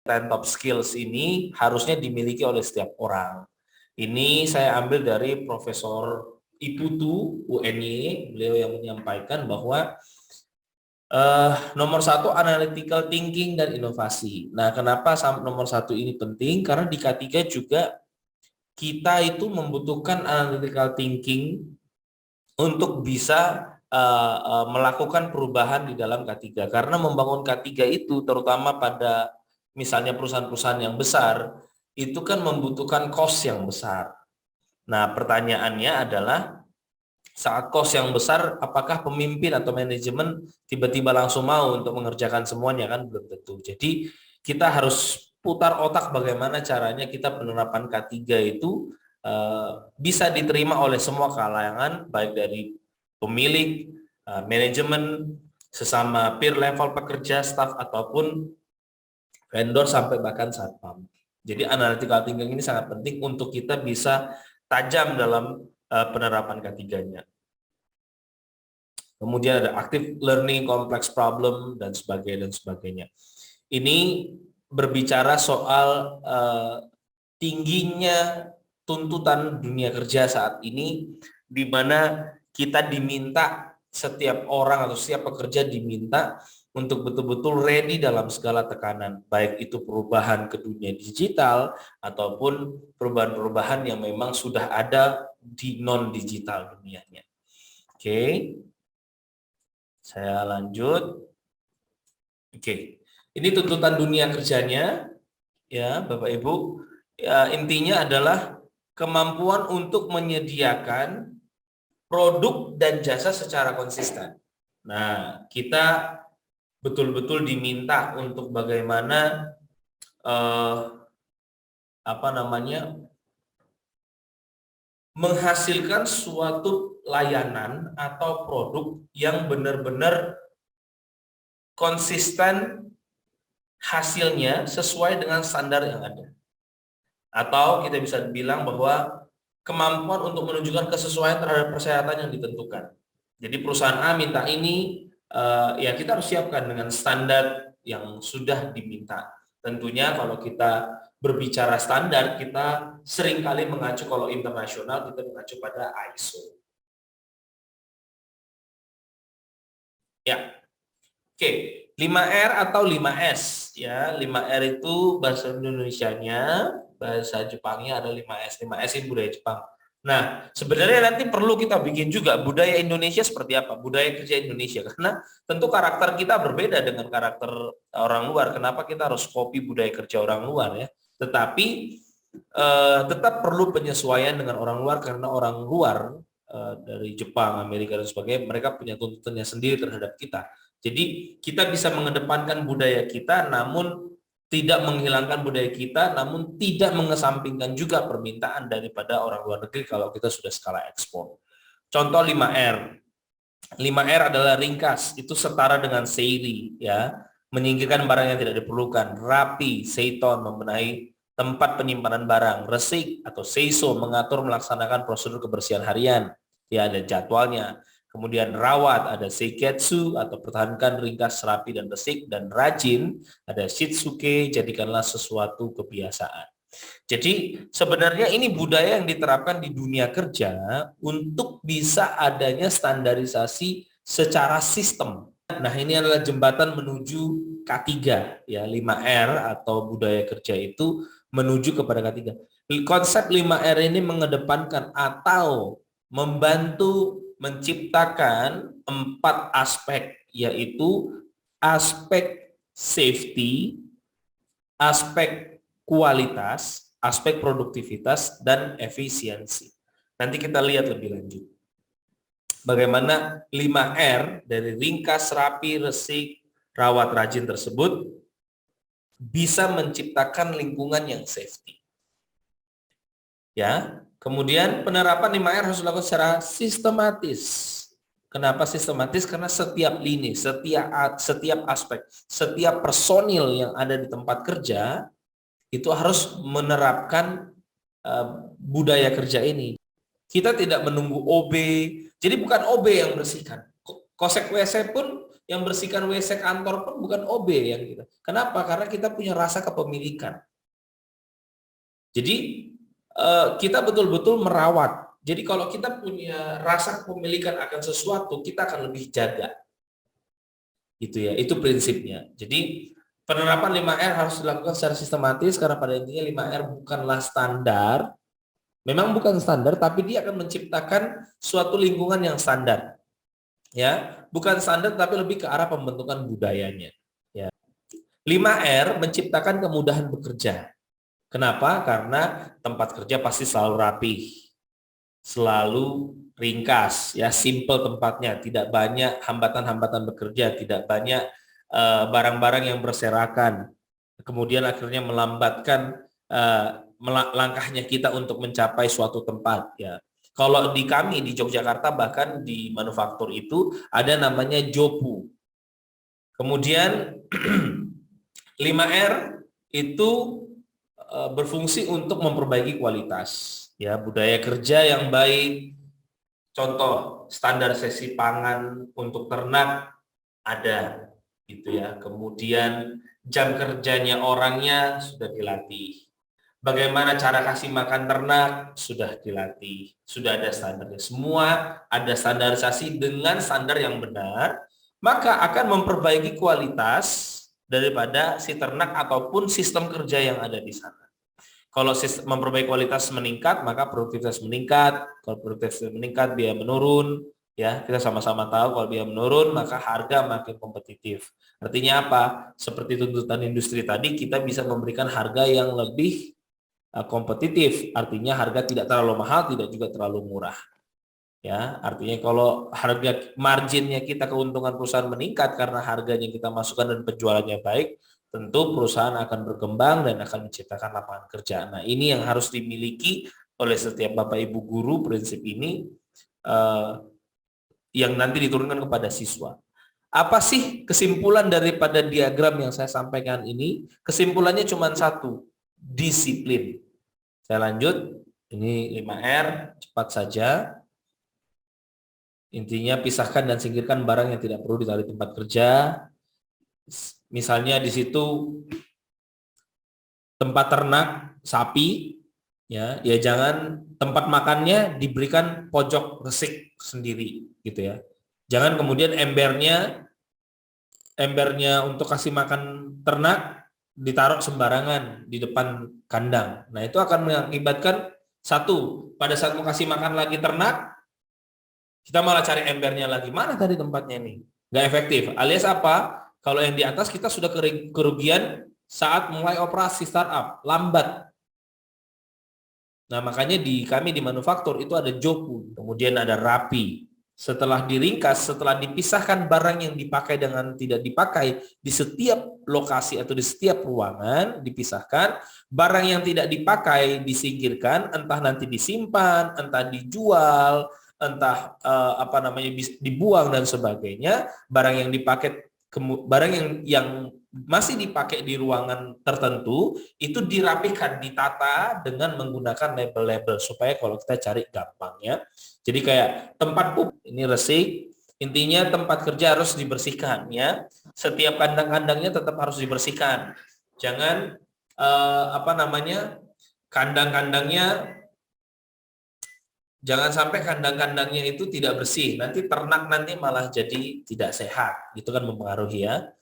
10 top skills ini harusnya dimiliki oleh setiap orang. Ini saya ambil dari Profesor Iputu UNY, beliau yang menyampaikan bahwa nomor satu analytical thinking dan inovasi. Nah, kenapa nomor satu ini penting? Karena di K3 juga kita itu membutuhkan analytical thinking untuk bisa melakukan perubahan di dalam K3. Karena membangun K3 itu terutama pada misalnya perusahaan-perusahaan yang besar, itu kan membutuhkan cost yang besar. Nah, pertanyaannya adalah saat cost yang besar, apakah pemimpin atau manajemen tiba-tiba langsung mau untuk mengerjakan semuanya? Kan belum tentu. Jadi kita harus putar otak bagaimana caranya kita penerapan K3 itu bisa diterima oleh semua kalangan, baik dari pemilik, manajemen, sesama peer level pekerja, staff, ataupun vendor sampai bahkan satpam. Jadi analytical thinking ini sangat penting untuk kita bisa tajam dalam penerapan K3-nya. Kemudian ada active learning, complex problem, dan sebagainya. Ini berbicara soal tingginya tuntutan dunia kerja saat ini, di mana kita diminta, setiap orang atau setiap pekerja diminta untuk betul-betul ready dalam segala tekanan, baik itu perubahan ke dunia digital ataupun perubahan-perubahan yang memang sudah ada di non-digital dunianya. Oke, saya lanjut. Oke, ini tuntutan dunia kerjanya, ya Bapak Ibu. Ya, intinya adalah kemampuan untuk menyediakan produk dan jasa secara konsisten. Nah, kita betul-betul diminta untuk bagaimana menghasilkan suatu layanan atau produk yang benar-benar konsisten hasilnya sesuai dengan standar yang ada. Atau kita bisa bilang bahwa kemampuan untuk menunjukkan kesesuaian terhadap persyaratan yang ditentukan. Jadi perusahaan A minta ini, ya kita harus siapkan dengan standar yang sudah diminta. Tentunya kalau kita berbicara standar, kita seringkali mengacu, kalau internasional kita mengacu pada ISO. Ya, oke. 5R atau 5S, ya. 5R itu bahasa Indonesianya, bahasa Jepangnya ada 5S. 5S ini budaya Jepang. Nah, sebenarnya nanti perlu kita bikin juga budaya Indonesia seperti apa, budaya kerja Indonesia, karena tentu karakter kita berbeda dengan karakter orang luar. Kenapa kita harus copy budaya kerja orang luar, ya? Tetapi tetap perlu penyesuaian dengan orang luar, karena orang luar dari Jepang, Amerika dan sebagainya, mereka punya tuntutannya sendiri terhadap kita. Jadi kita bisa mengedepankan budaya kita, namun tidak menghilangkan budaya kita, namun tidak mengesampingkan juga permintaan daripada orang luar negeri kalau kita sudah skala ekspor. Contoh 5R. 5R adalah ringkas, itu setara dengan seiri, ya. Menyingkirkan barang yang tidak diperlukan. Rapi, seiton, membenahi tempat penyimpanan barang. Resik atau seiso, mengatur melaksanakan prosedur kebersihan harian. Ya, ada jadwalnya. Kemudian rawat, ada seiketsu atau pertahankan ringkas, rapi, dan resik. Dan rajin, ada shitsuke, jadikanlah sesuatu kebiasaan. Jadi sebenarnya ini budaya yang diterapkan di dunia kerja untuk bisa adanya standarisasi secara sistem. Nah, ini adalah jembatan menuju K3, ya, 5R atau budaya kerja itu menuju kepada K3. Konsep 5R ini mengedepankan atau membantu menciptakan 4 aspek, yaitu aspek safety, aspek kualitas, aspek produktivitas, dan efisiensi. Nanti kita lihat lebih lanjut. Bagaimana 5R dari ringkas, rapi, resik, rawat, rajin tersebut bisa menciptakan lingkungan yang safety. Ya, kemudian penerapan 5R harus dilakukan secara sistematis. Kenapa sistematis? Karena setiap lini, setiap aspek, setiap personil yang ada di tempat kerja itu harus menerapkan budaya kerja ini. Kita tidak menunggu OB. Jadi bukan OB yang bersihkan. Kosek WC pun yang bersihkan WC kantor pun bukan OB yang kita. Kenapa? Karena kita punya rasa kepemilikan. Jadi kita betul-betul merawat. Jadi kalau kita punya rasa kepemilikan akan sesuatu, kita akan lebih jaga. Gitu ya, itu prinsipnya. Jadi penerapan 5R harus dilakukan secara sistematis karena pada intinya 5R bukanlah standar. Memang bukan standar, tapi dia akan menciptakan suatu lingkungan yang standar. Ya, bukan standar tapi lebih ke arah pembentukan budayanya. Ya. 5R menciptakan kemudahan bekerja. Kenapa? Karena tempat kerja pasti selalu rapi, selalu ringkas, ya simple tempatnya, tidak banyak hambatan-hambatan bekerja, tidak banyak barang-barang yang berserakan, kemudian akhirnya melambatkan langkahnya kita untuk mencapai suatu tempat. Ya, kalau di kami di Yogyakarta bahkan di manufaktur itu ada namanya JOPU. Kemudian 5R itu berfungsi untuk memperbaiki kualitas, ya budaya kerja yang baik. Contoh standarisasi pangan untuk ternak ada, gitu ya. Kemudian jam kerjanya orangnya sudah dilatih. Bagaimana cara kasih makan ternak sudah dilatih, sudah ada standarnya. Semua ada standarisasi dengan standar yang benar, maka akan memperbaiki kualitas daripada si ternak ataupun sistem kerja yang ada di sana. Kalau memperbaiki kualitas meningkat, maka produktivitas meningkat. Kalau produktivitas meningkat, biaya menurun. Ya, kita sama-sama tahu kalau biaya menurun, maka harga makin kompetitif. Artinya apa? Seperti tuntutan industri tadi, kita bisa memberikan harga yang lebih kompetitif. Artinya harga tidak terlalu mahal, tidak juga terlalu murah. Ya, artinya kalau harga marginnya kita, keuntungan perusahaan meningkat karena harganya kita masukkan dan penjualannya baik, tentu perusahaan akan berkembang dan akan menciptakan lapangan kerja. Nah, ini yang harus dimiliki oleh setiap Bapak Ibu guru, prinsip ini yang nanti diturunkan kepada siswa. Apa sih kesimpulan daripada diagram yang saya sampaikan ini? Kesimpulannya cuma satu, disiplin. Saya lanjut, ini 5R, cepat saja. Intinya pisahkan dan singkirkan barang yang tidak perlu ditaruh di tempat kerja. Misalnya di situ tempat ternak sapi, ya jangan tempat makannya diberikan pojok resik sendiri, gitu ya. Jangan kemudian embernya untuk kasih makan ternak ditaruh sembarangan di depan kandang. Nah, itu akan mengakibatkan satu, pada saat mau kasih makan lagi ternak, kita malah cari embernya lagi. Mana tadi tempatnya nih? Nggak efektif. Alias apa? Kalau yang di atas kita sudah kerugian saat mulai operasi startup, lambat. Nah, makanya kami di manufaktur itu ada JOPU, kemudian ada rapi. Setelah diringkas, setelah dipisahkan barang yang dipakai dengan tidak dipakai di setiap lokasi atau di setiap ruangan dipisahkan, barang yang tidak dipakai disingkirkan, entah nanti disimpan, entah dijual, entah dibuang dan sebagainya. Barang yang dipakai, barang yang masih dipakai di ruangan tertentu itu dirapikan, ditata dengan menggunakan label-label supaya kalau kita cari gampang, ya. Jadi kayak tempat pup ini resik, intinya tempat kerja harus dibersihkan, ya. Setiap kandang-kandangnya tetap harus dibersihkan. Jangan kandang-kandangnya, jangan sampai kandang-kandangnya itu tidak bersih. Nanti ternak nanti malah jadi tidak sehat. Itu kan mempengaruhi, ya.